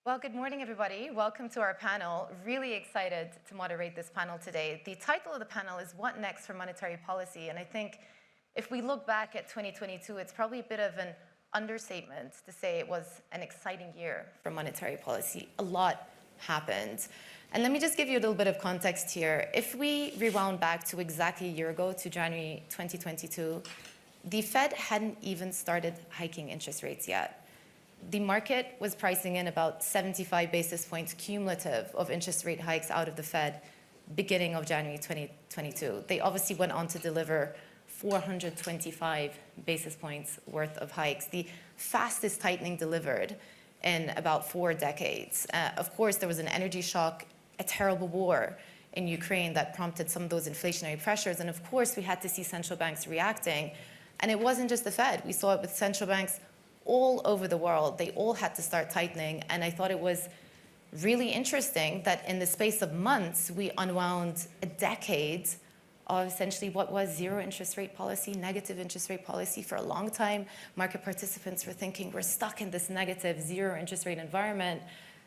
Well, good morning, everybody. Welcome to our panel. Really excited to moderate this panel today. The title of the panel is What Next for Monetary Policy? And I think if we look back at 2022, it's probably a bit of an understatement to say it was an exciting year for monetary policy. A lot happened. And let me just give you a little bit of context here. If we rewound back to exactly a year ago, to January 2022, the Fed hadn't even started hiking interest rates yet. The market was pricing in about 75 basis points cumulative of interest rate hikes out of the Fed beginning of January 2022. They obviously went on to deliver 425 basis points worth of hikes, the fastest tightening delivered in about 4 decades. Of course, there was an energy shock, a terrible war in Ukraine that prompted some of those inflationary pressures. And of course, we had to see central banks reacting. And it wasn't just the Fed. We saw it with central banks all over the world. They all had to start tightening. And I thought it was really interesting that in the space of months, we unwound a decade of essentially what was zero interest rate policy, negative interest rate policy. For a long time, market participants were thinking, we're stuck in this negative zero interest rate environment.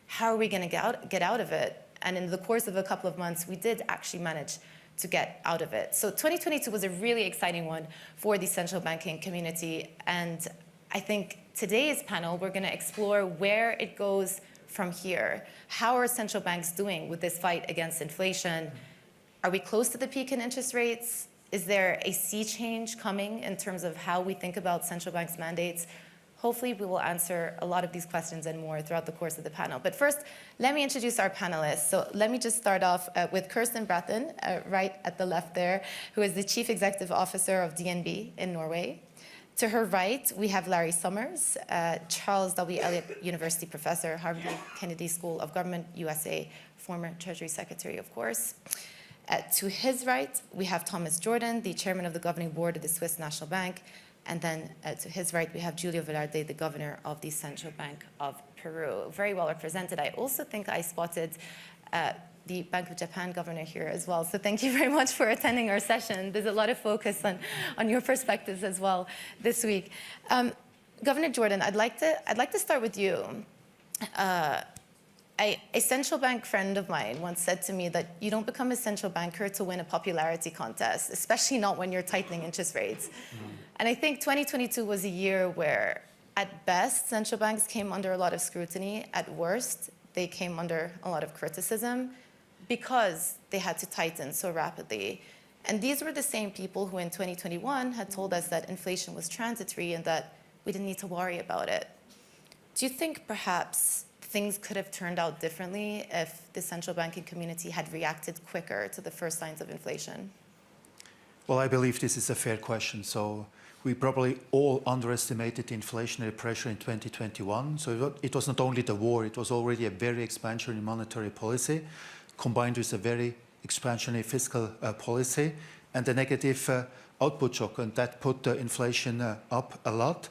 How are we going to get out of it? And in the course of a couple of months, we did actually manage to get out of it. So 2022 was a really exciting one for the central banking community. And I think today's panel, we're going to explore where it goes from here. How are central banks doing with this fight against inflation? Are we close to the peak in interest rates? Is there a sea change coming in terms of how we think about central banks' mandates? Hopefully, we will answer a lot of these questions and more throughout the course of the panel. But first, let me introduce our panelists. So let me just start off with Kjerstin Braathen, right at the left there, who is the Chief Executive Officer of DNB in Norway. To her right, we have Larry Summers, Charles W. Eliot University professor, Harvard Kennedy School of Government, USA, former Treasury Secretary, of course. To his right, we have Thomas Jordan, the chairman of the governing board of the Swiss National Bank. And then to his right, we have Julio Velarde, the governor of the Central Bank of Peru. Very well represented. I also think I spotted the Bank of Japan governor here as well. So thank you very much for attending our session. There's a lot of focus on your perspectives as well this week. Governor Jordan, I'd like to start with you. A central bank friend of mine once said to me that you don't become a central banker to win a popularity contest, especially not when you're tightening interest rates. And I think 2022 was a year where, at best, central banks came under a lot of scrutiny. At worst, they came under a lot of criticism because they had to tighten so rapidly. And these were the same people who in 2021 had told us that inflation was transitory and that we didn't need to worry about it. Do you think perhaps things could have turned out differently if the central banking community had reacted quicker to the first signs of inflation? Well, I believe this is a fair question. So we probably all underestimated the inflationary pressure in 2021. So it was not only the war, it was already a very expansionary monetary policy, combined with a very expansionary fiscal policy and a negative output shock, and that put inflation up a lot.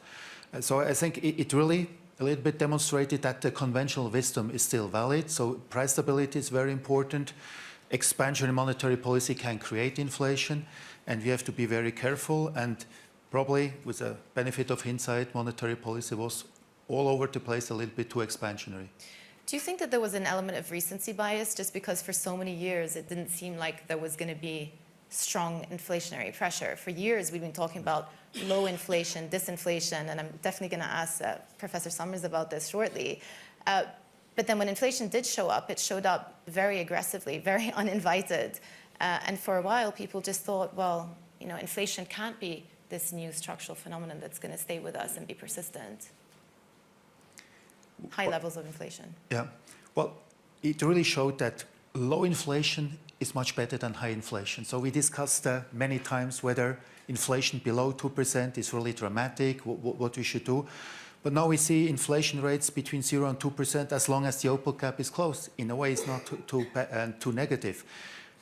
So I think it really a little bit demonstrated that the conventional wisdom is still valid. So price stability is very important. Expansionary monetary policy can create inflation, and we have to be very careful. And probably, with the benefit of hindsight, monetary policy was all over the place a little bit too expansionary. Do you think that there was an element of recency bias just because for so many years it didn't seem like there was going to be strong inflationary pressure? For years we've been talking about low inflation, disinflation, and I'm definitely going to ask Professor Summers about this shortly. But then when inflation did show up, it showed up very aggressively, very uninvited. And for a while people just thought, well, you know, inflation can't be this new structural phenomenon that's going to stay with us and be persistent. High levels of inflation. Yeah, well, it really showed that low inflation is much better than high inflation. So we discussed many times whether inflation below 2% is really dramatic, what we should do. But now we see inflation rates between 0 and 2% as long as the output gap is closed. In a way, it's not too negative.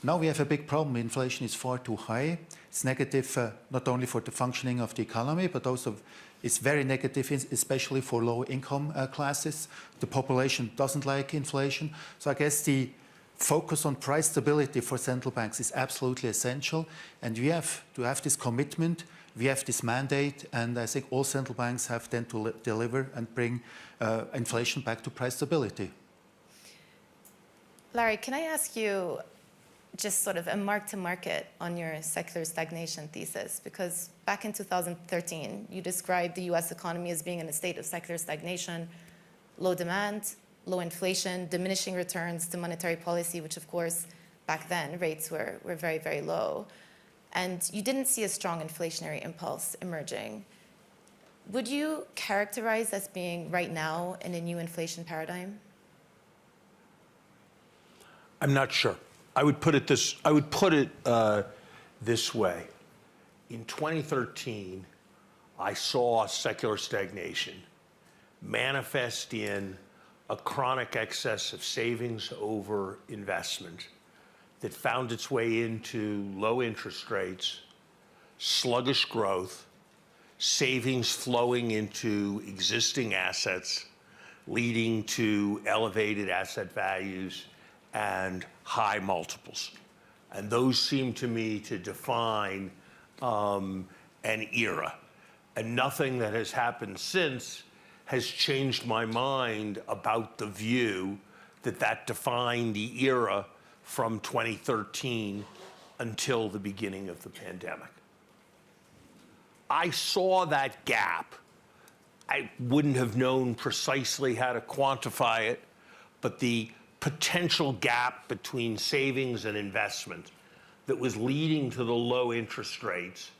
Now we have a big problem. Inflation is far too high. It's negative not only for the functioning of the economy, but also it's very negative, especially for low-income classes. The population doesn't like inflation. So I guess the focus on price stability for central banks is absolutely essential. And we have to have this commitment we have this mandate, and I think all central banks have then to deliver and bring inflation back to price stability. Larry, can I ask you just sort of a mark-to-market on your secular stagnation thesis? Because back in 2013, you described the US economy as being in a state of secular stagnation, low demand, low inflation, diminishing returns to monetary policy, which of course, back then, rates were very, very low. And you didn't see a strong inflationary impulse emerging. Would you characterize as being right now in a new inflation paradigm? I'm not sure. I would put it this way. In 2013, I saw secular stagnation manifest in a chronic excess of savings over investment that found its way into low interest rates, sluggish growth, savings flowing into existing assets, leading to elevated asset values and high multiples. And those seem to me to define an era. And nothing that has happened since has changed my mind about the view that that defined the era from 2013 until the beginning of the pandemic. I saw that gap. I wouldn't have known precisely how to quantify it, but the potential gap between savings and investment that was leading to the low interest rates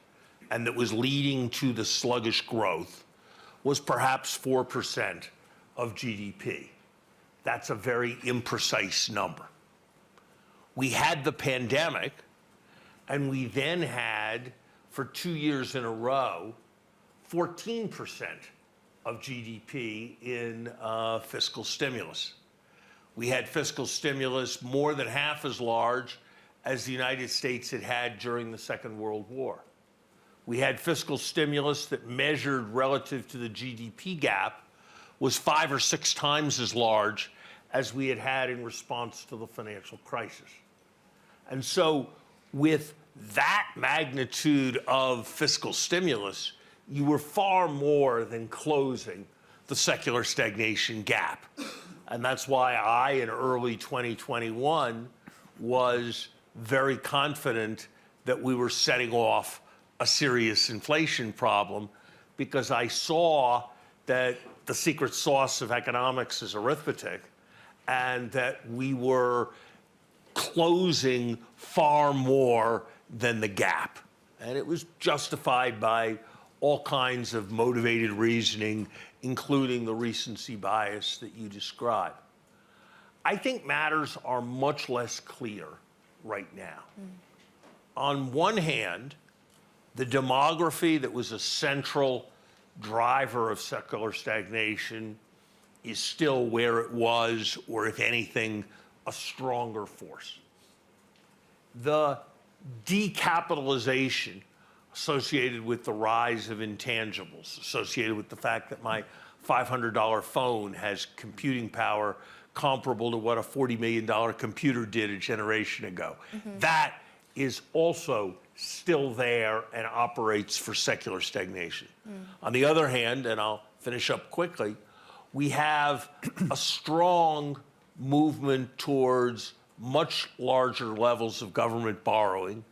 and that was leading to the sluggish growth was perhaps 4% of GDP. That's a very imprecise number. We had the pandemic, and we then had, for 2 years in a row, 14% of GDP in fiscal stimulus. We had fiscal stimulus more than half as large as the United States had had during the Second World War. We had fiscal stimulus that measured relative to the GDP gap was 5 or 6 times as large as we had had in response to the financial crisis. And so with that magnitude of fiscal stimulus, you were far more than closing the secular stagnation gap. And that's why I, in early 2021, was very confident that we were setting off a serious inflation problem, because I saw that the secret sauce of economics is arithmetic, and that we were closing far more than the gap. And it was justified by all kinds of motivated reasoning, including the recency bias that you describe. I think matters are much less clear right now. On one hand, the demography that was a central driver of secular stagnation is still where it was, or if anything, a stronger force. The decapitalization associated with the rise of intangibles, associated with the fact that my $500 phone has computing power comparable to what a $40 million computer did a generation ago. That is also still there and operates for secular stagnation. On the other hand, and I'll finish up quickly, we have a strong movement towards much larger levels of government borrowing,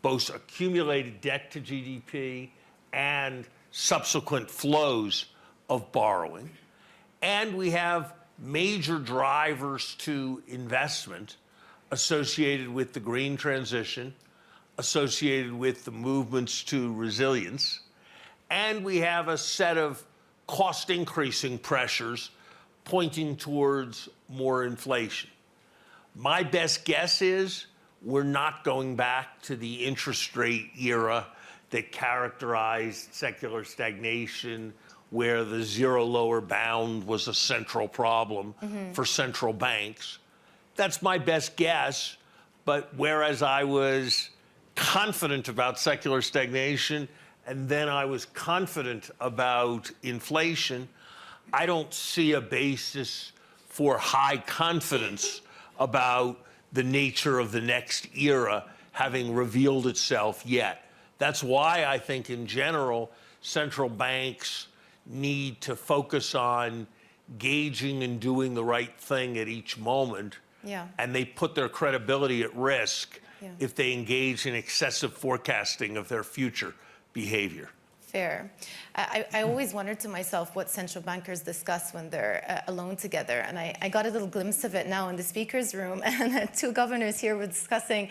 both accumulated debt to GDP and subsequent flows of borrowing. And we have major drivers to investment associated with the green transition, associated with the movements to resilience. And we have a set of cost increasing pressures pointing towards more inflation. My best guess is we're not going back to the interest rate era that characterized secular stagnation, where the zero lower bound was a central problem for central banks. That's my best guess. But whereas I was confident about secular stagnation, and then I was confident about inflation, I don't see a basis for high confidence about the nature of the next era having revealed itself yet. That's why I think in general, central banks need to focus on gauging and doing the right thing at each moment. Yeah. And they put their credibility at risk if they engage in excessive forecasting of their future behavior. Fair. I always wondered to myself what central bankers discuss when they're alone together. And I got a little glimpse of it now in the speaker's room. And two governors here were discussing,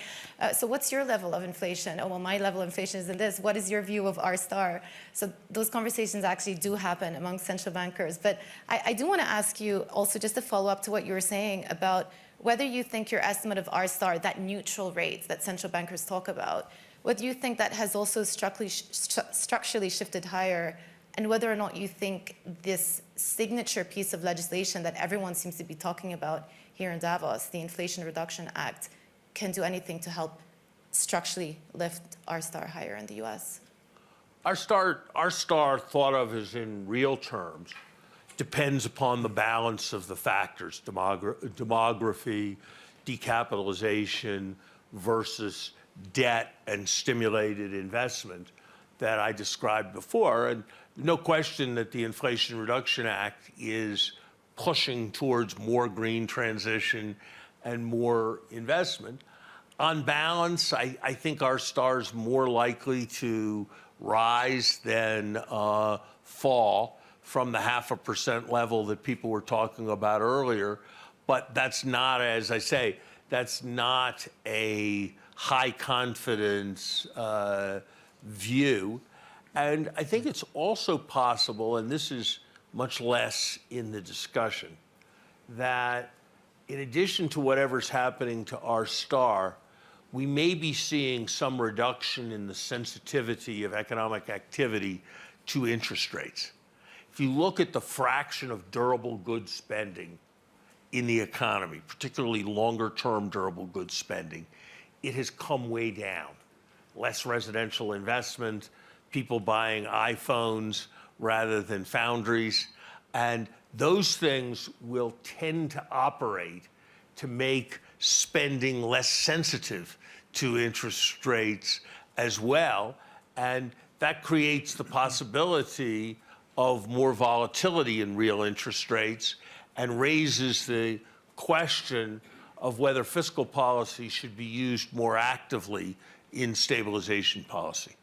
so what's your level of inflation? Oh, well, my level of inflation is in this. What is your view of R star? So those conversations actually do happen among central bankers. But I do want to ask you also just to follow up to what you were saying about whether you think your estimate of R star, that neutral rate that central bankers talk about, whether you think that has also structurally shifted higher, and whether or not you think this signature piece of legislation that everyone seems to be talking about here in Davos, the Inflation Reduction Act, can do anything to help structurally lift R star higher in the US? R star thought of as in real terms depends upon the balance of the factors, demography, decapitalization versus debt and stimulated investment that I described before. And no question that the Inflation Reduction Act is pushing towards more green transition and more investment. On balance, I think our star is more likely to rise than fall from the 0.5% level that people were talking about earlier. But that's not, as I say, that's not a high confidence view. And I think it's also possible, and this is much less in the discussion, that in addition to whatever's happening to R star, we may be seeing some reduction in the sensitivity of economic activity to interest rates. If you look at the fraction of durable goods spending in the economy, particularly longer-term durable goods spending, it has come way down. Less residential investment, people buying iPhones rather than foundries, and those things will tend to operate to make spending less sensitive to interest rates as well, and that creates the possibility of more volatility in real interest rates and raises the question of whether fiscal policy should be used more actively in stabilization policy.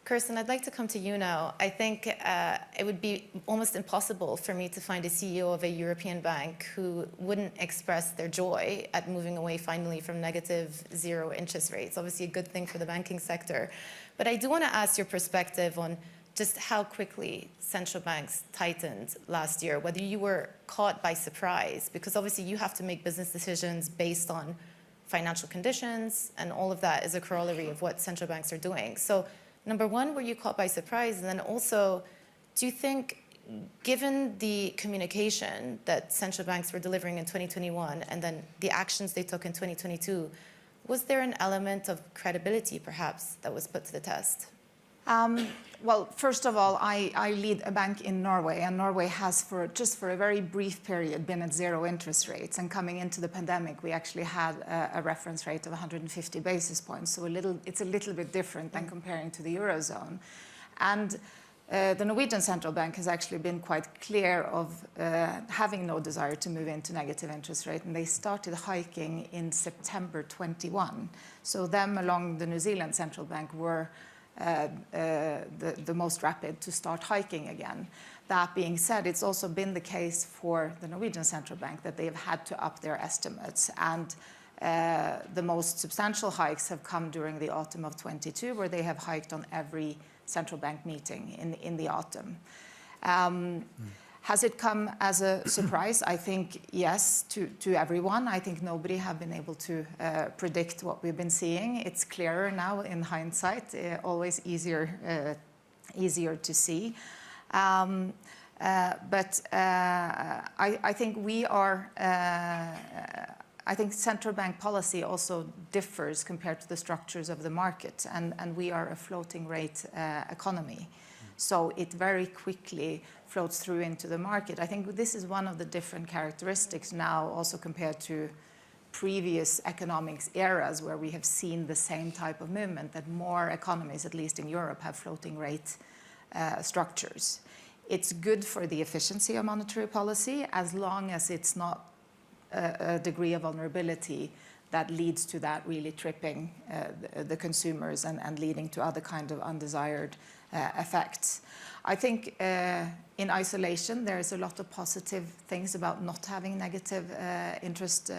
Kjerstin, I'd like to come to you now. I think it would be almost impossible for me to find a CEO of a European bank who wouldn't express their joy at moving away finally from negative zero interest rates. Obviously a good thing for the banking sector. But I do want to ask your perspective on just how quickly central banks tightened last year, whether you were caught by surprise, because obviously you have to make business decisions based on financial conditions, and all of that is a corollary of what central banks are doing. So number one, were you caught by surprise? And then also, do you think, given the communication that central banks were delivering in 2021 and then the actions they took in 2022, was there an element of credibility, perhaps, that was put to the test? Well, first of all, I lead a bank in Norway, and Norway has, just for a very brief period, been at zero interest rates. And coming into the pandemic, we actually had a reference rate of 150 basis points. So it's a little bit different than comparing to the Eurozone. And the Norwegian central bank has actually been quite clear of having no desire to move into negative interest rate. And they started hiking in September 21. So them, along the New Zealand central bank, were the most rapid to start hiking again. That being said, it's also been the case for the Norwegian central bank that they've had to up their estimates. And the most substantial hikes have come during the autumn of 22, where they have hiked on every central bank meeting in the autumn. Has it come as a surprise? I think yes, to everyone. I think nobody have been able to predict what we've been seeing. It's clearer now in hindsight, always easier to see. But I think I think central bank policy also differs compared to the structures of the market, and we are a floating rate economy. So it very quickly floats through into the market. I think this is one of the different characteristics now, also compared to previous economics eras where we have seen the same type of movement, that more economies, at least in Europe, have floating rate structures. It's good for the efficiency of monetary policy as long as it's not a degree of vulnerability that leads to that really tripping the consumers and leading to other kind of undesired effects. I think in isolation, there is a lot of positive things about not having negative interest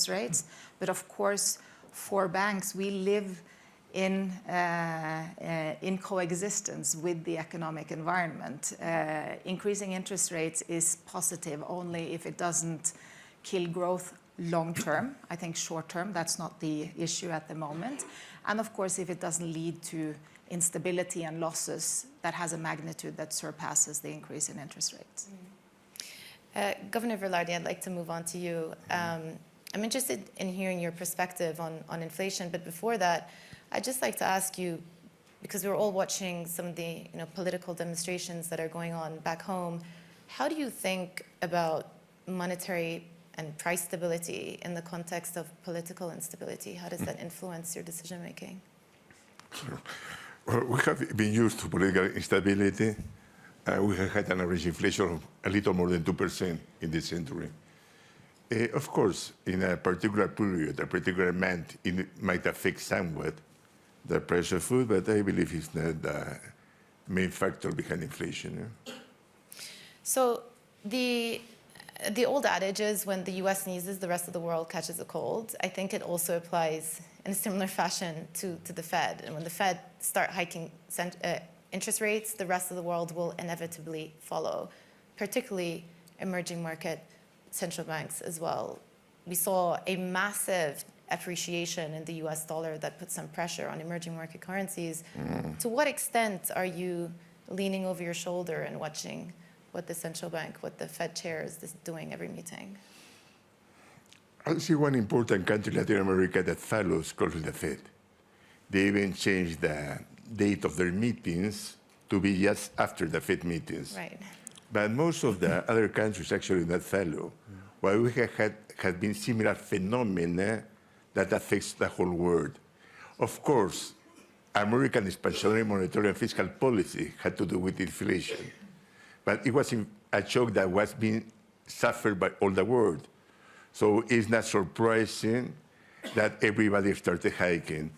rates. But of course, for banks, we live in coexistence with the economic environment. Increasing interest rates is positive only if it doesn't kill growth long term. I think short term, that's not the issue at the moment. And of course, if it doesn't lead to instability and losses that has a magnitude that surpasses the increase in interest rates. Governor Velarde, I'd like to move on to you. I'm interested in hearing your perspective on inflation, but before that, I'd just like to ask you, because we're all watching some of the political demonstrations that are going on back home, how do you think about monetary and price stability in the context of political instability? How does that influence your decision making? Well, we have been used to political instability. We have had an average inflation of a little more than 2% in this century. Of course, in a particular period, a particular month, it might affect somewhat the price of food, but I believe it's not the main factor behind inflation. Yeah? So the old adage is when the US sneezes, the rest of the world catches a cold. I think it also applies in a similar fashion to the Fed. And when the Fed start hiking interest rates, the rest of the world will inevitably follow, particularly emerging market central banks as well. We saw a massive appreciation in the US dollar that put some pressure on emerging market currencies. To what extent are you leaning over your shoulder and watching what the central bank, what the Fed chair is doing every meeting? I see one important country in Latin America that follows closely the Fed. They even changed the date of their meetings to be just after the Fed meetings. Right. But most of the other countries actually not follow. While we have been similar phenomena that affects the whole world. Of course, American expansionary monetary and fiscal policy had to do with inflation. But it was a shock that was being suffered by all the world. So it's not surprising that everybody started hiking.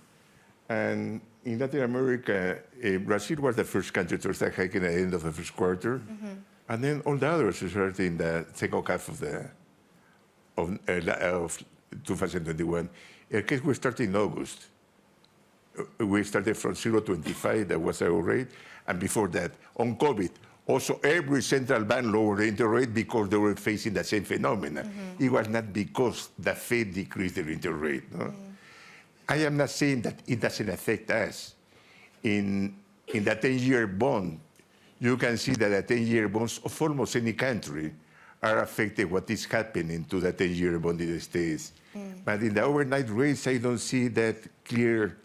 And in Latin America, Brazil was the first country to start hiking at the end of the first quarter. And then all the others started in the second half of 2021. In case we started in August. We started from 0.25, that was our rate. And before that, on COVID, also every central bank lowered the interest rate because they were facing the same phenomena. It was not because the Fed decreased their interest rate. No? I am not saying that it doesn't affect us. In the 10-year bond, you can see that the 10-year bonds of almost any country are affected what is happening to the 10-year bond in the States. But in the overnight rates, I don't see that clear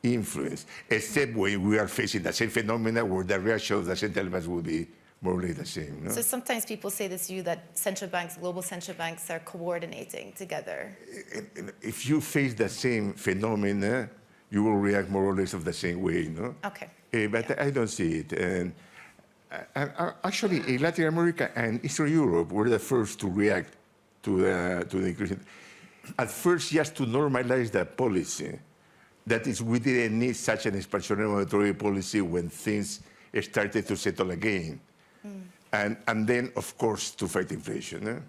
influence, except when we are facing the same phenomena where the reaction of the central banks will be more or less the same. No? So sometimes people say this to you that central banks, global central banks are coordinating together. If you face the same phenomena, you will react more or less of the same way. No? Okay. But yeah. I don't see it. And actually, Latin America and Eastern Europe were the first to react to the increase. At first, just to normalize the policy. That is, we didn't need such an expansionary monetary policy when things started to settle again. And then, of course, to fight inflation.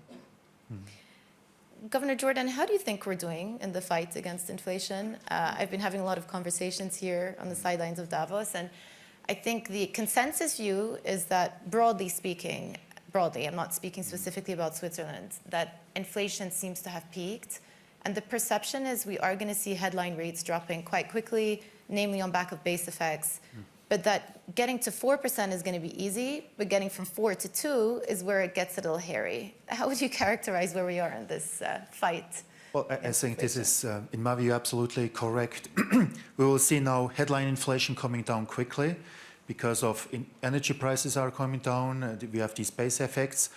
Governor Jordan, how do you think we're doing in the fight against inflation? I've been having a lot of conversations here on the sidelines of Davos, and I think the consensus view is that, broadly speaking, I'm not speaking specifically about Switzerland, that inflation seems to have peaked. And the perception is we are going to see headline rates dropping quite quickly, namely on back of base effects. But that getting to 4% is going to be easy, but getting from 4 to 2 is where it gets a little hairy. How would you characterize where we are in this fight? Well, I think this is, in my view, absolutely correct. We will see now headline inflation coming down quickly because of energy prices are coming down. We have these base effects.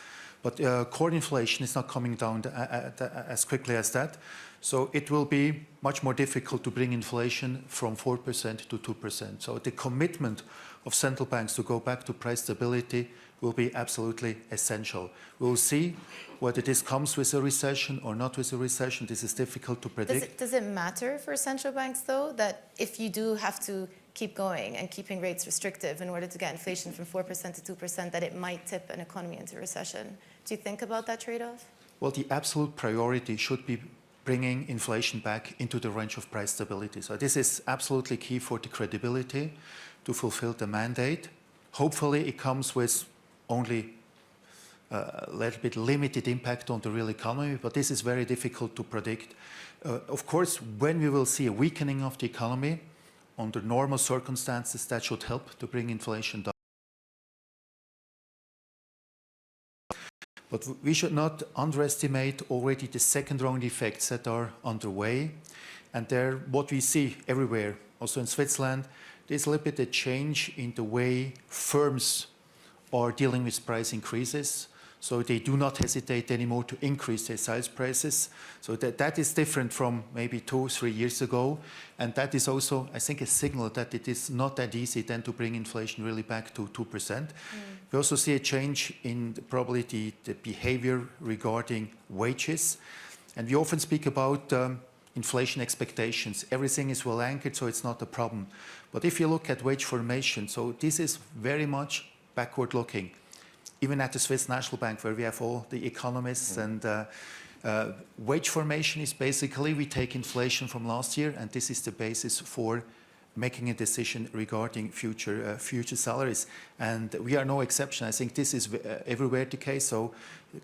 But core inflation is not coming down as quickly as that. So it will be much more difficult to bring inflation from 4% to 2%. So the commitment of central banks to go back to price stability will be absolutely essential. We'll see whether this comes with a recession or not with a recession. This is difficult to predict. Does it matter for central banks, though, that if you do have to keep going and keeping rates restrictive in order to get inflation from 4% to 2%, that it might tip an economy into recession? Do you think about that trade-off? Well, the absolute priority should be bringing inflation back into the range of price stability. So this is absolutely key for the credibility to fulfill the mandate. Hopefully it comes with only a little bit limited impact on the real economy, but this is very difficult to predict. Of course, when we will see a weakening of the economy, under normal circumstances, that should help to bring inflation down. But we should not underestimate already the second-round effects that are underway. And there, what we see everywhere, also in Switzerland, there's a little bit of change in the way firms are dealing with price increases. So they do not hesitate anymore to increase their sales prices. So that is different from maybe 2 or 3 years ago. And that is also, I think, a signal that it is not that easy then to bring inflation really back to 2%. We also see a change in probably the behavior regarding wages. And we often speak about inflation expectations. Everything is well anchored, so it's not a problem. But if you look at wage formation, so this is very much backward looking. Even at the Swiss National Bank, where we have all the economists, and wage formation is basically, we take inflation from last year, and this is the basis for making a decision regarding future salaries. And we are no exception. I think this is everywhere the case, so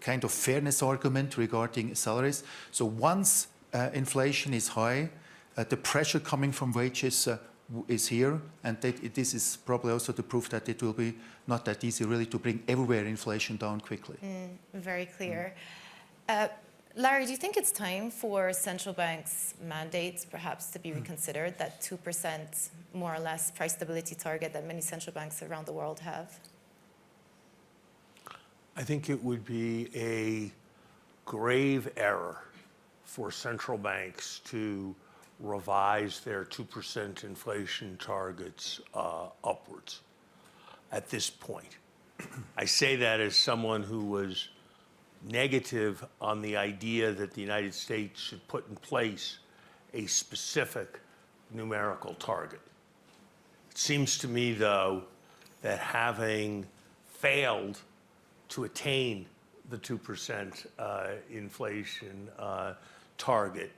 kind of fairness argument regarding salaries. So once inflation is high, the pressure coming from wages is here, and this is probably also the proof that it will be not that easy really to bring everywhere inflation down quickly. Very clear. Larry, do you think it's time for central banks' mandates perhaps to be reconsidered, that 2% more or less price stability target that many central banks around the world have? I think it would be a grave error for central banks to revise their 2% inflation targets upwards at this point. I say that as someone who was negative on the idea that the United States should put in place a specific numerical target. It seems to me, though, that having failed to attain the 2% inflation target,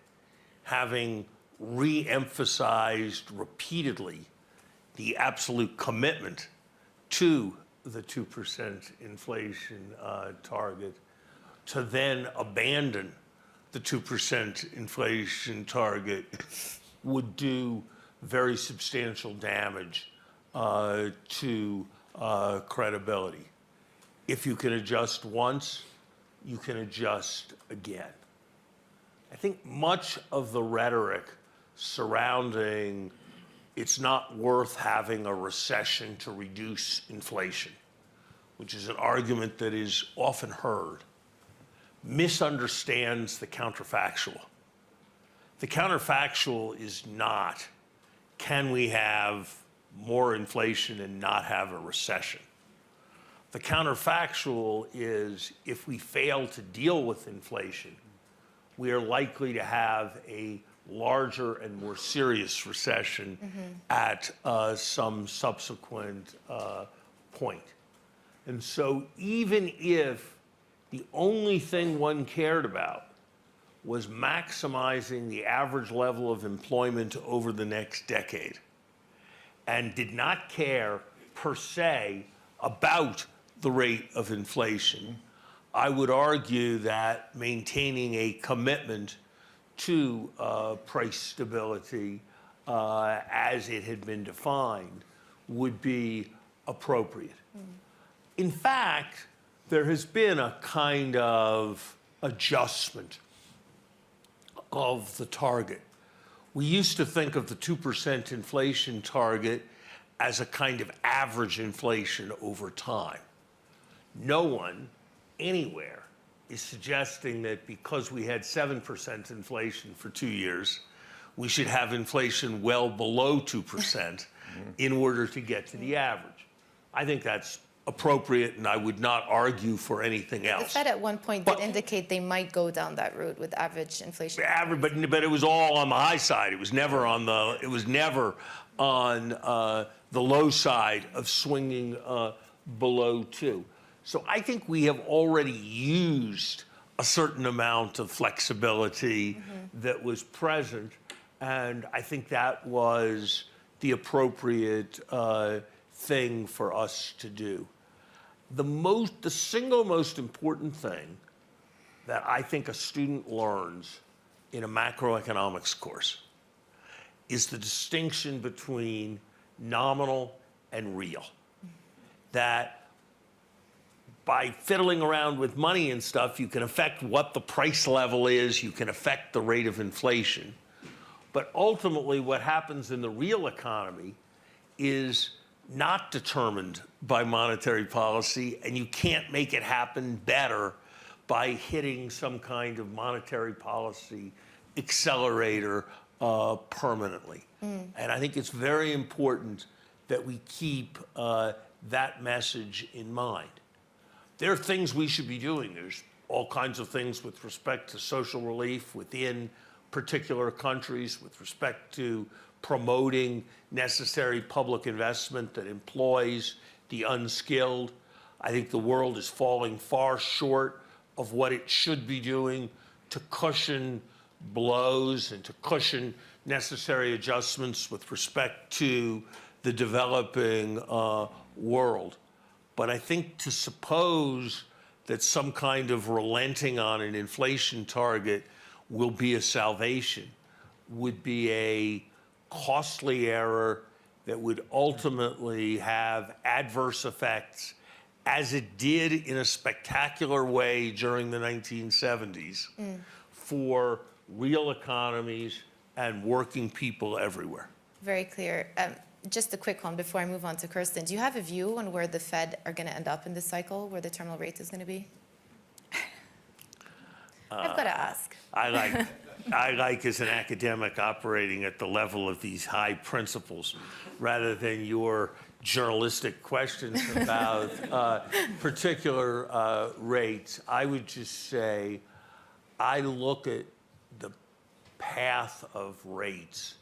having re-emphasized repeatedly the absolute commitment to the 2% inflation target, to then abandon the 2% inflation target would do very substantial damage to credibility. If you can adjust once, you can adjust again. I think much of the rhetoric surrounding it's not worth having a recession to reduce inflation, which is an argument that is often heard, misunderstands the counterfactual. The counterfactual is not, can we have more inflation and not have a recession? The counterfactual is, if we fail to deal with inflation, we are likely to have a larger and more serious recession at some subsequent point. And so even if the only thing one cared about was maximizing the average level of employment over the next decade, and did not care per se about the rate of inflation, I would argue that maintaining a commitment to price stability as it had been defined would be appropriate. In fact, there has been a kind of adjustment of the target. We used to think of the 2% inflation target as a kind of average inflation over time. No one anywhere is suggesting that because we had 7% inflation for 2 years, we should have inflation well below 2% in order to get to the average. I think that's appropriate, and I would not argue for anything else. The Fed at one point did indicate they might go down that route with average inflation. But it was all on the high side. It was never on the low side of swinging below 2. So I think we have already used a certain amount of flexibility that was present, and I think that was the appropriate thing for us to do. The single most important thing that I think a student learns in a macroeconomics course is the distinction between nominal and real. That by fiddling around with money and stuff, you can affect what the price level is, you can affect the rate of inflation. But ultimately, what happens in the real economy is not determined by monetary policy, and you can't make it happen better by hitting some kind of monetary policy accelerator permanently. And I think it's very important that we keep that message in mind. There are things we should be doing. There's all kinds of things with respect to social relief within particular countries, with respect to promoting necessary public investment that employs the unskilled. I think the world is falling far short of what it should be doing to cushion blows and to cushion necessary adjustments with respect to the developing world. But I think to suppose that some kind of relenting on an inflation target will be a salvation would be a costly error that would ultimately have adverse effects, as it did in a spectacular way during the 1970s, for real economies and working people everywhere. Very clear. Just a quick one before I move on to Kjerstin. Do you have a view on where the Fed are going to end up in this cycle, where the terminal rate is going to be? I've got to ask. I like as an academic operating at the level of these high principles rather than your journalistic questions about particular rates. I would just say I look at the path of rates,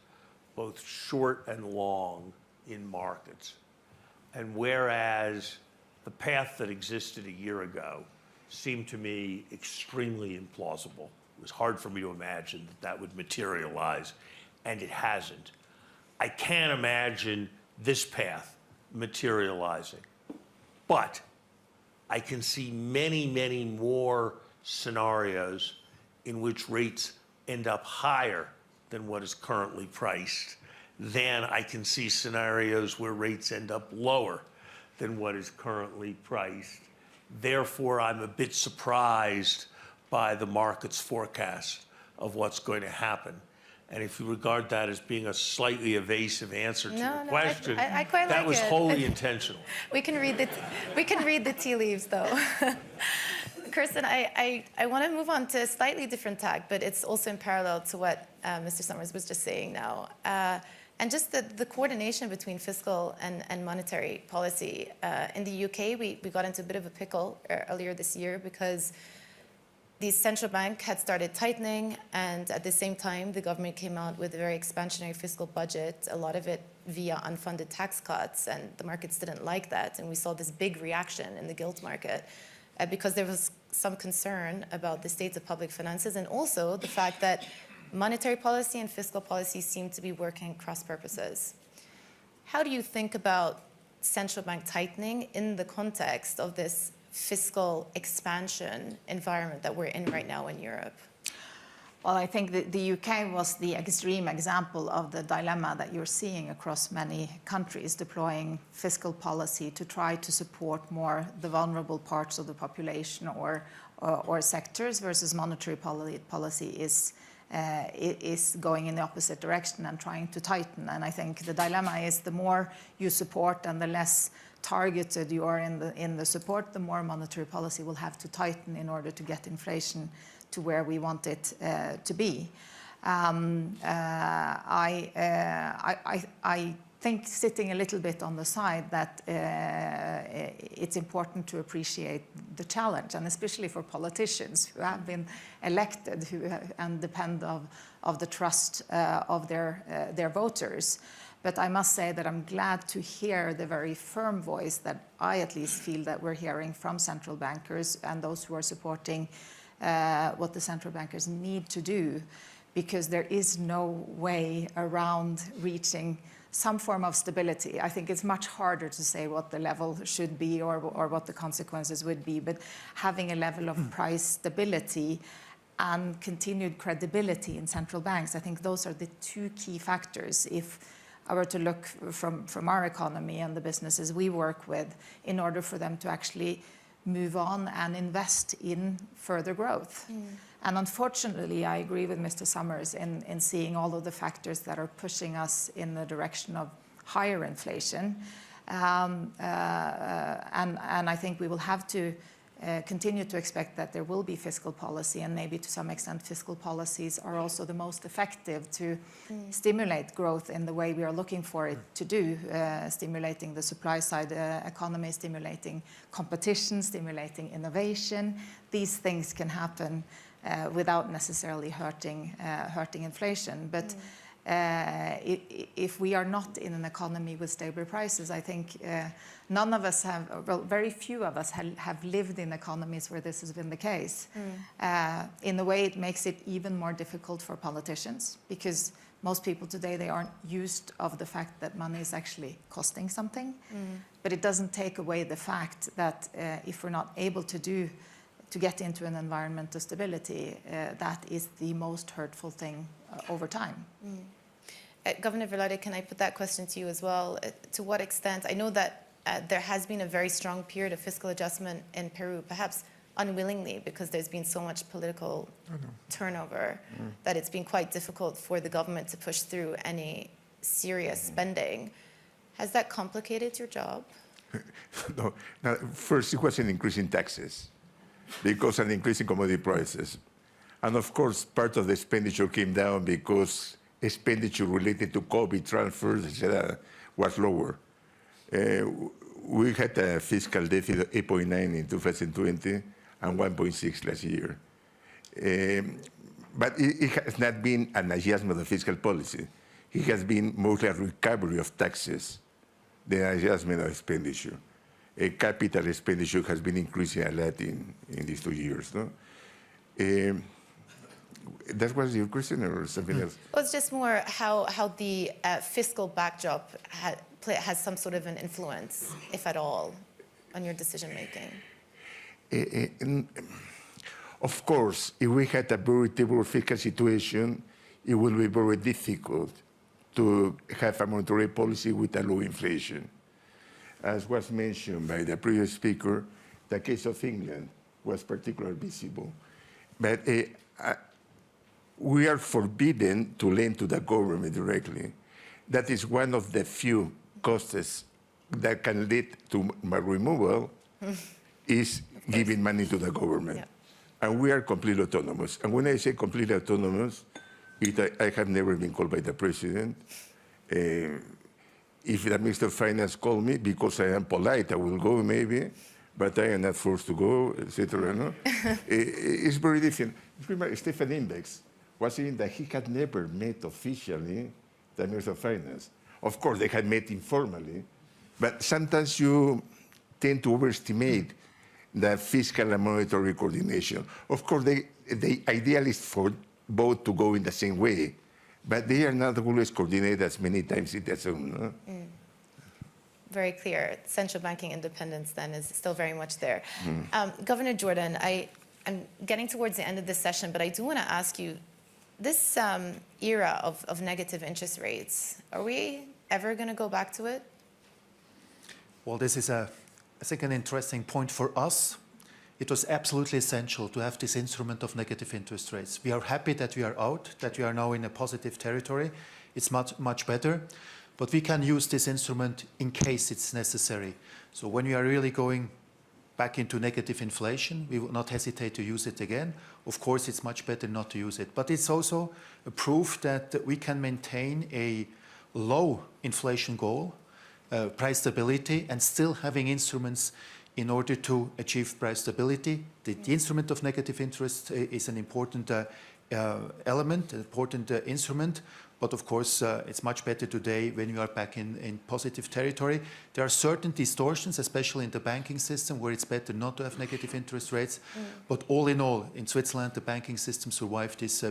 both short and long, in markets. And whereas the path that existed a year ago seemed to me extremely implausible, it was hard for me to imagine that that would materialize, and it hasn't. I can't imagine this path materializing. But I can see many, many more scenarios in which rates end up higher than what is currently priced. Then I can see scenarios where rates end up lower than what is currently priced. Therefore, I'm a bit surprised by the market's forecast of what's going to happen. And if you regard that as being a slightly evasive answer to your question, I quite that like was it. wholly intentional. We can read the tea leaves, though. Kjerstin, I want to move on to a slightly different tack, but it's also in parallel to what Mr. Summers was just saying now. And just the coordination between fiscal and monetary policy. In the UK, we got into a bit of a pickle earlier this year because the central bank had started tightening, and at the same time, the government came out with a very expansionary fiscal budget, a lot of it via unfunded tax cuts, and the markets didn't like that. And we saw this big reaction in the gilt market because there was some concern about the state of public finances, and also the fact that monetary policy and fiscal policy seem to be working cross purposes. How do you think about central bank tightening in the context of this fiscal expansion environment that we're in right now in Europe? Well, I think that the UK was the extreme example of the dilemma that you're seeing across many countries, deploying fiscal policy to try to support more the vulnerable parts of the population or sectors, versus monetary policy is is going in the opposite direction and trying to tighten. And I think the dilemma is the more you support and the less targeted you are in the support, the more monetary policy will have to tighten in order to get inflation to where we want it to be. I think sitting a little bit on the side that it's important to appreciate the challenge, and especially for politicians who have been elected and depend of the trust of their voters. But I must say that I'm glad to hear the very firm voice that I at least feel that we're hearing from central bankers and those who are supporting what the central bankers need to do, because there is no way around reaching some form of stability. I think it's much harder to say what the level should be or what the consequences would be, but having a level of price stability and continued credibility in central banks, I think those are the two key factors. If I were to look from our economy and the businesses we work with, in order for them to actually move on and invest in further growth. And unfortunately, I agree with Mr. Summers in seeing all of the factors that are pushing us in the direction of higher inflation. And I think we will have to continue to expect that there will be fiscal policy, and maybe to some extent fiscal policies are also the most effective to stimulate growth in the way we are looking for it to do, stimulating the supply side economy, stimulating competition, stimulating innovation. These things can happen without necessarily hurting inflation. But if we are not in an economy with stable prices, I think none of us have, well, very few of us have lived in economies where this has been the case. In a way, it makes it even more difficult for politicians, because most people today, they aren't used of the fact that money is actually costing something. But it doesn't take away the fact that if we're not able to get into an environment of stability, that is the most hurtful thing over time. Governor Velarde, can I put that question to you as well? To what extent, I know that there has been a very strong period of fiscal adjustment in Peru, perhaps unwillingly, because there's been so much political turnover that it's been quite difficult for the government to push through any serious spending. Has that complicated your job? No. Now, first, it was an increase in taxes because of an increase in commodity prices. And of course, part of the expenditure came down because expenditure related to COVID transfers, etc., was lower. We had a fiscal deficit of 8.9 in 2020 and 1.6 last year. But it has not been an adjustment of fiscal policy. It has been mostly a recovery of taxes, the adjustment of expenditure. Capital expenditure has been increasing a lot in these 2 years. No? That was your question or something else? Well, it's just more how the fiscal backdrop has some sort of an influence, if at all, on your decision-making. Of course, if we had a very terrible fiscal situation, it will be very difficult to have a monetary policy with a low inflation. As was mentioned by the previous speaker, the case of England was particularly visible. But we are forbidden to lend to the government directly. That is one of the few costs that can lead to removal, is giving money to the government. Yeah. And we are completely autonomous. And when I say completely autonomous, I have never been called by the president. If the Minister of Finance called me, because I am polite, I will go maybe, but I am not forced to go, etc. No? It's very different. Stefan Index was saying that he had never met officially the Minister of Finance. Of course, they had met informally, but sometimes you tend to overestimate the fiscal and monetary coordination. Of course, the ideal is for both to go in the same way, but they are not always coordinated as many times it does. No? Very clear. Central banking independence then is still very much there. Governor Jordan, I'm getting towards the end of this session, but I do want to ask you, this era of negative interest rates, are we ever going to go back to it? Well, this is, I think, an interesting point for us, it was absolutely essential to have this instrument of negative interest rates. We are happy that we are out, that we are now in a positive territory. It's much, much better. But we can use this instrument in case it's necessary. So when we are really going back into negative inflation, we will not hesitate to use it again. Of course, it's much better not to use it. But it's also a proof that we can maintain a low inflation goal, price stability, and still having instruments in order to achieve price stability. The instrument of negative interest is an important element, an important instrument. But of course, it's much better today when you are back in positive territory. There are certain distortions, especially in the banking system, where it's better not to have negative interest rates. But all in all, in Switzerland, the banking system survived this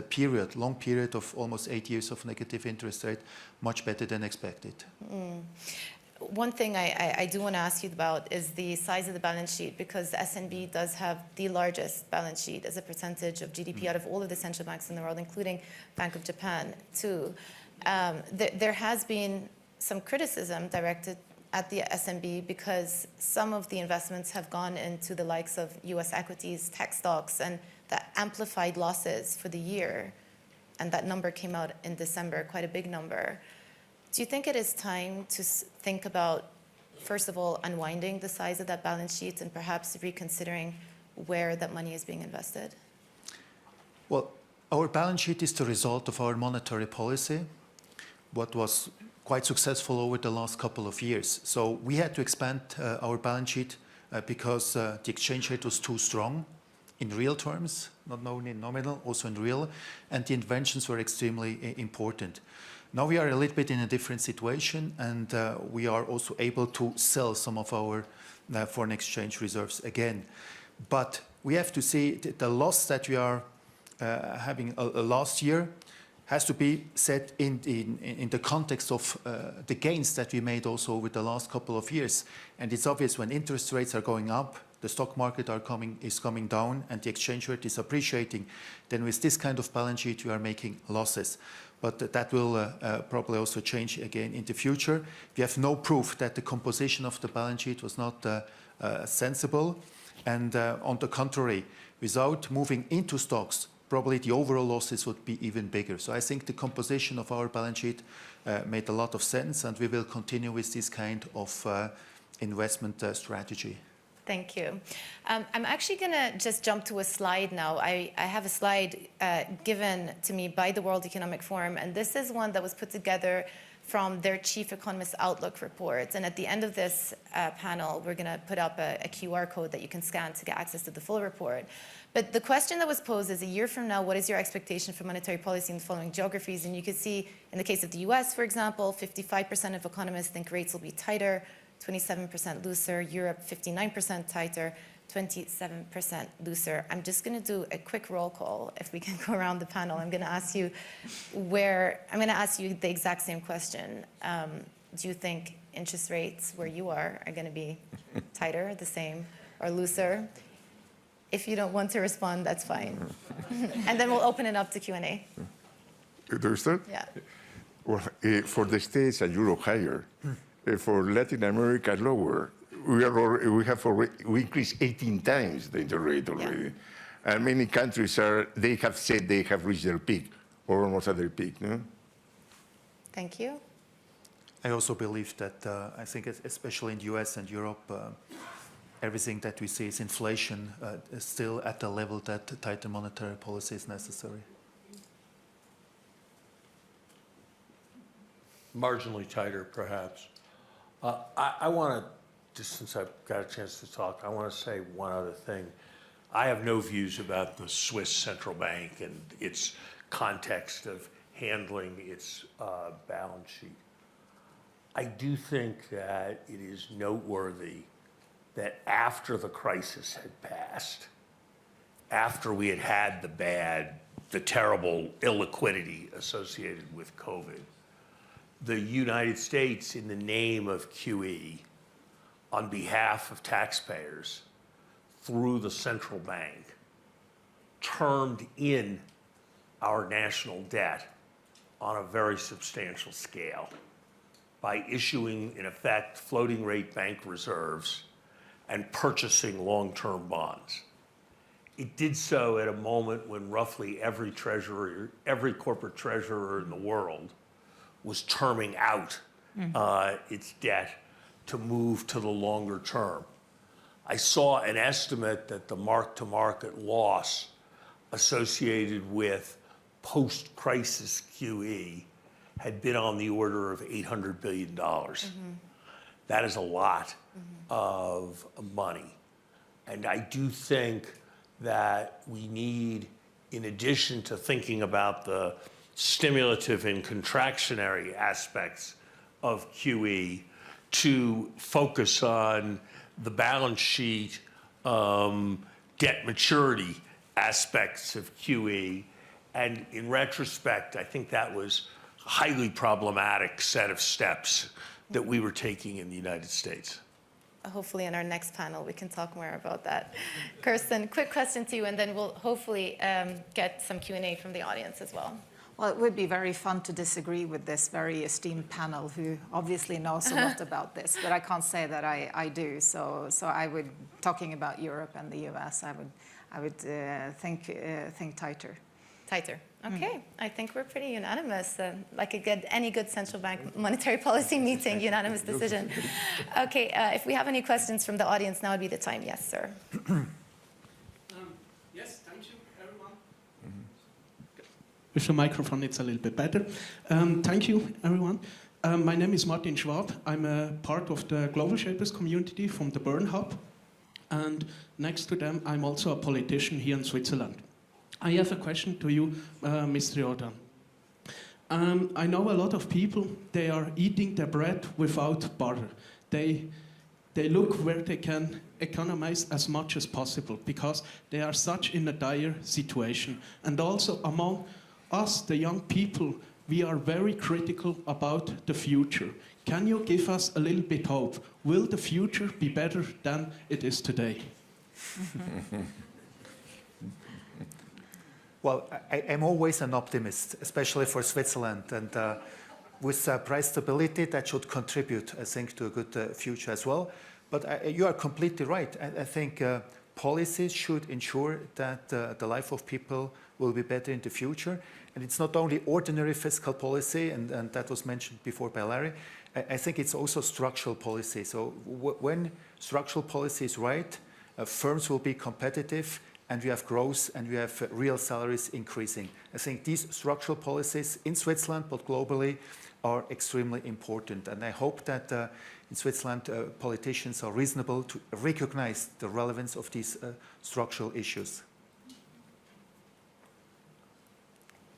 long period of almost 8 years of negative interest rate, much better than expected. One thing I do want to ask you about is the size of the balance sheet, because the SNB does have the largest balance sheet as a percentage of GDP out of all of the central banks in the world, including Bank of Japan, too. There has been some criticism directed at the SNB because some of the investments have gone into the likes of US equities, tech stocks, and that amplified losses for the year. And that number came out in December, quite a big number. Do you think it is time to think about, first of all, unwinding the size of that balance sheet and perhaps reconsidering where that money is being invested? Well, our balance sheet is the result of our monetary policy, what was quite successful over the last couple of years. So we had to expand our balance sheet because the exchange rate was too strong in real terms, not only in nominal, also in real, and the interventions were extremely important. Now we are a little bit in a different situation, and we are also able to sell some of our foreign exchange reserves again. But we have to see the loss that we are having last year has to be set in the context of the gains that we made also over the last couple of years. And it's obvious when interest rates are going up, the stock market is coming down, and the exchange rate is appreciating, then with this kind of balance sheet, we are making losses. But that will probably also change again in the future. We have no proof that the composition of the balance sheet was not sensible. And on the contrary, without moving into stocks, probably the overall losses would be even bigger. So I think the composition of our balance sheet made a lot of sense, and we will continue with this kind of investment strategy. Thank you. I'm actually going to just jump to a slide now. I have a slide given to me by the World Economic Forum, and this is one that was put together from their Chief Economist Outlook report. And at the end of this panel, we're going to put up a QR code that you can scan to get access to the full report. But the question that was posed is, a year from now, what is your expectation for monetary policy in the following geographies? And you can see, in the case of the US, for example, 55% of economists think rates will be tighter, 27% looser, Europe 59% tighter, 27% looser. I'm just going to do a quick roll call if we can go around the panel. I'm going to ask you the exact same question. Do you think interest rates where you are going to be tighter, the same, or looser? If you don't want to respond, that's fine. And then we'll open it up to Q&A. Do you start? Yeah. Well, for the States and Europe higher, for Latin America lower. We increased 18 times the interest rate already. Yeah. And many countries they have said they have reached their peak, or almost at their peak, no? Thank you. I also believe that, I think especially in the US and Europe, everything that we see is inflation is still at the level that tighter monetary policy is necessary. Marginally tighter, perhaps. I want to, just since I've got a chance to talk, I want to say one other thing. I have no views about the Swiss central bank and its context of handling its balance sheet. I do think that it is noteworthy that after the crisis had passed, after we had had the terrible illiquidity associated with COVID, the United States, in the name of QE, on behalf of taxpayers, through the central bank, termed in our national debt on a very substantial scale by issuing, in effect, floating rate bank reserves and purchasing long-term bonds. it did so at a moment when roughly every treasurer, every corporate treasurer in the world was terming out its debt to move to the longer term. I saw an estimate that the mark-to-market loss associated with post-crisis QE had been on the order of $800 billion. That is a lot of money. And I do think that we need, in addition to thinking about the stimulative and contractionary aspects of QE, to focus on the balance sheet, debt maturity aspects of QE. And in retrospect, I think that was a highly problematic set of steps that we were taking in the United States. Hopefully in our next panel, we can talk more about that. Kjerstin, quick question to you, and then we'll hopefully get some Q&A from the audience as well. Well, it would be very fun to disagree with this very esteemed panel who obviously knows a lot about this, but I can't say that I do. So I would, talking about Europe and the US, I would think tighter. Tighter. Okay, I think we're pretty unanimous. Like any good central bank monetary policy meeting, unanimous decision. Okay, if we have any questions from the audience, now would be the time. Yes, sir. Yes, thank you, everyone. With the microphone, it's a little bit better. Thank you, everyone. My name is Martin Schwab. I'm a part of the Global Shapers community from the Bern Hub. And next to them, I'm also a politician here in Switzerland. I have a question to you, Mr. Jordan. I know a lot of people, they are eating their bread without butter. They look where they can economize as much as possible because they are such in a dire situation. And also among us, the young people, we are very critical about the future. Can you give us a little bit hope? Will the future be better than it is today? Well, I'm always an optimist, especially for Switzerland. And with price stability, that should contribute, I think, to a good future as well. But you are completely right. I think policies should ensure that the life of people will be better in the future. And it's not only ordinary fiscal policy, and that was mentioned before by Larry. I think it's also structural policy. So when structural policy is right, firms will be competitive, and we have growth, and we have real salaries increasing. I think these structural policies in Switzerland, but globally, are extremely important. And I hope that in Switzerland, politicians are reasonable to recognize the relevance of these structural issues.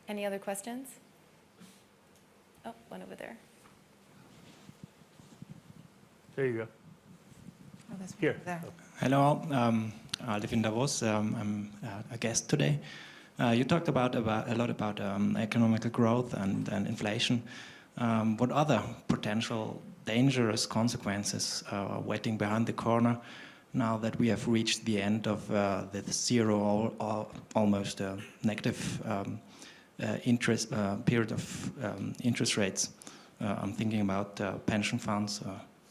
Any other questions? Oh, one over there. There you go. Oh, that's Here. there. Hello all. I live in Davos. I'm a guest today. You talked about a lot about economic growth and inflation. What other potential dangerous consequences are waiting behind the corner now that we have reached the end of the zero or almost negative interest period of interest rates? I'm thinking about pension funds,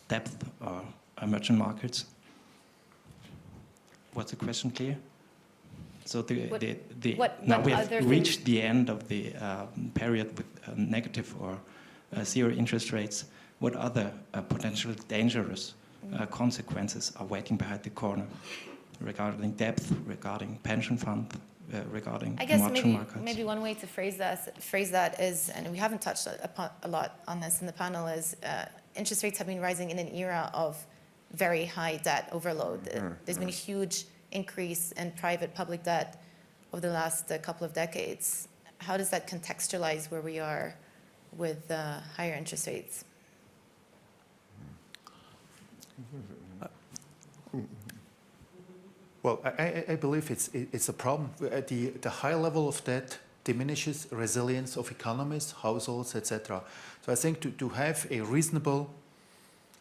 debt, or emerging markets. What's the question clear? So now we have reached the end of the period with negative or zero interest rates. What other potential dangerous consequences are waiting behind the corner regarding debt, regarding pension fund, regarding emerging markets? Maybe one way to phrase that is, and we haven't touched a lot on this in the panel, is interest rates have been rising in an era of very high debt overload. There's been a huge increase in private public debt over the last couple of decades. How does that contextualize where we are with higher interest rates? Well, I believe it's a problem. The high level of debt diminishes resilience of economies, households, etc. So I think to have a reasonable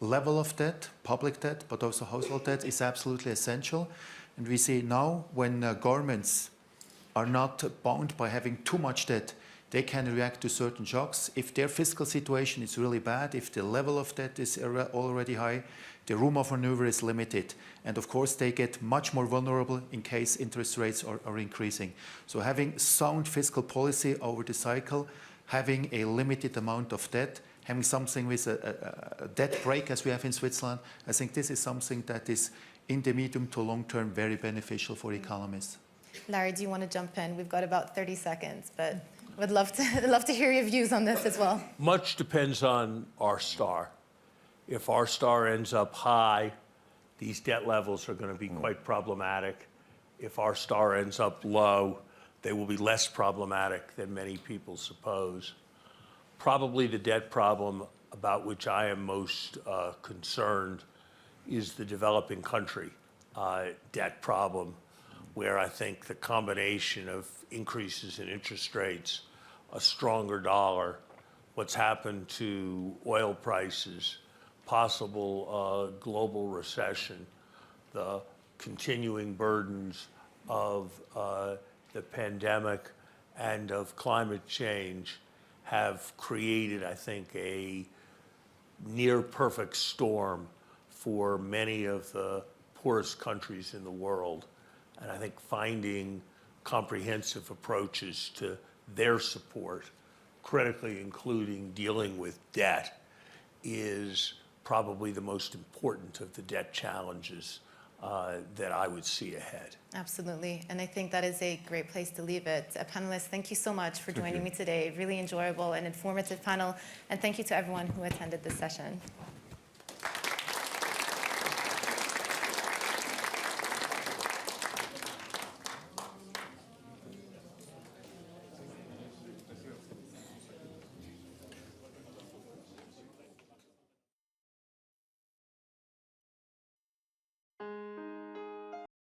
level of debt, public debt, but also household debt, is absolutely essential. And we see now when governments are not bound by having too much debt, they can react to certain shocks. If their fiscal situation is really bad, if the level of debt is already high, The room of maneuver is limited. And of course, they get much more vulnerable in case interest rates are increasing. So having sound fiscal policy over the cycle, having a limited amount of debt, having something with a debt break as we have in Switzerland, I think this is something that is in the medium to long term very beneficial for economists. Larry, do you want to jump in? We've got about 30 seconds, but would love to hear your views on this as well. Much depends on R star. If R star ends up high, these debt levels are going to be quite problematic. If R star ends up low, they will be less problematic than many people suppose. Probably the debt problem about which I am most concerned is the developing country debt problem, where I think the combination of increases in interest rates, a stronger dollar, what's happened to oil prices, possible global recession, the continuing burdens of the pandemic and of climate change have created, I think, a near perfect storm for many of the poorest countries in the world. And I think finding comprehensive approaches to their support, critically including dealing with debt, is probably the most important of the debt challenges that I would see ahead. Absolutely, and I think that is a great place to leave it. Panelists, thank you so much for joining me today. Really enjoyable and informative panel, and thank you to everyone who attended this session.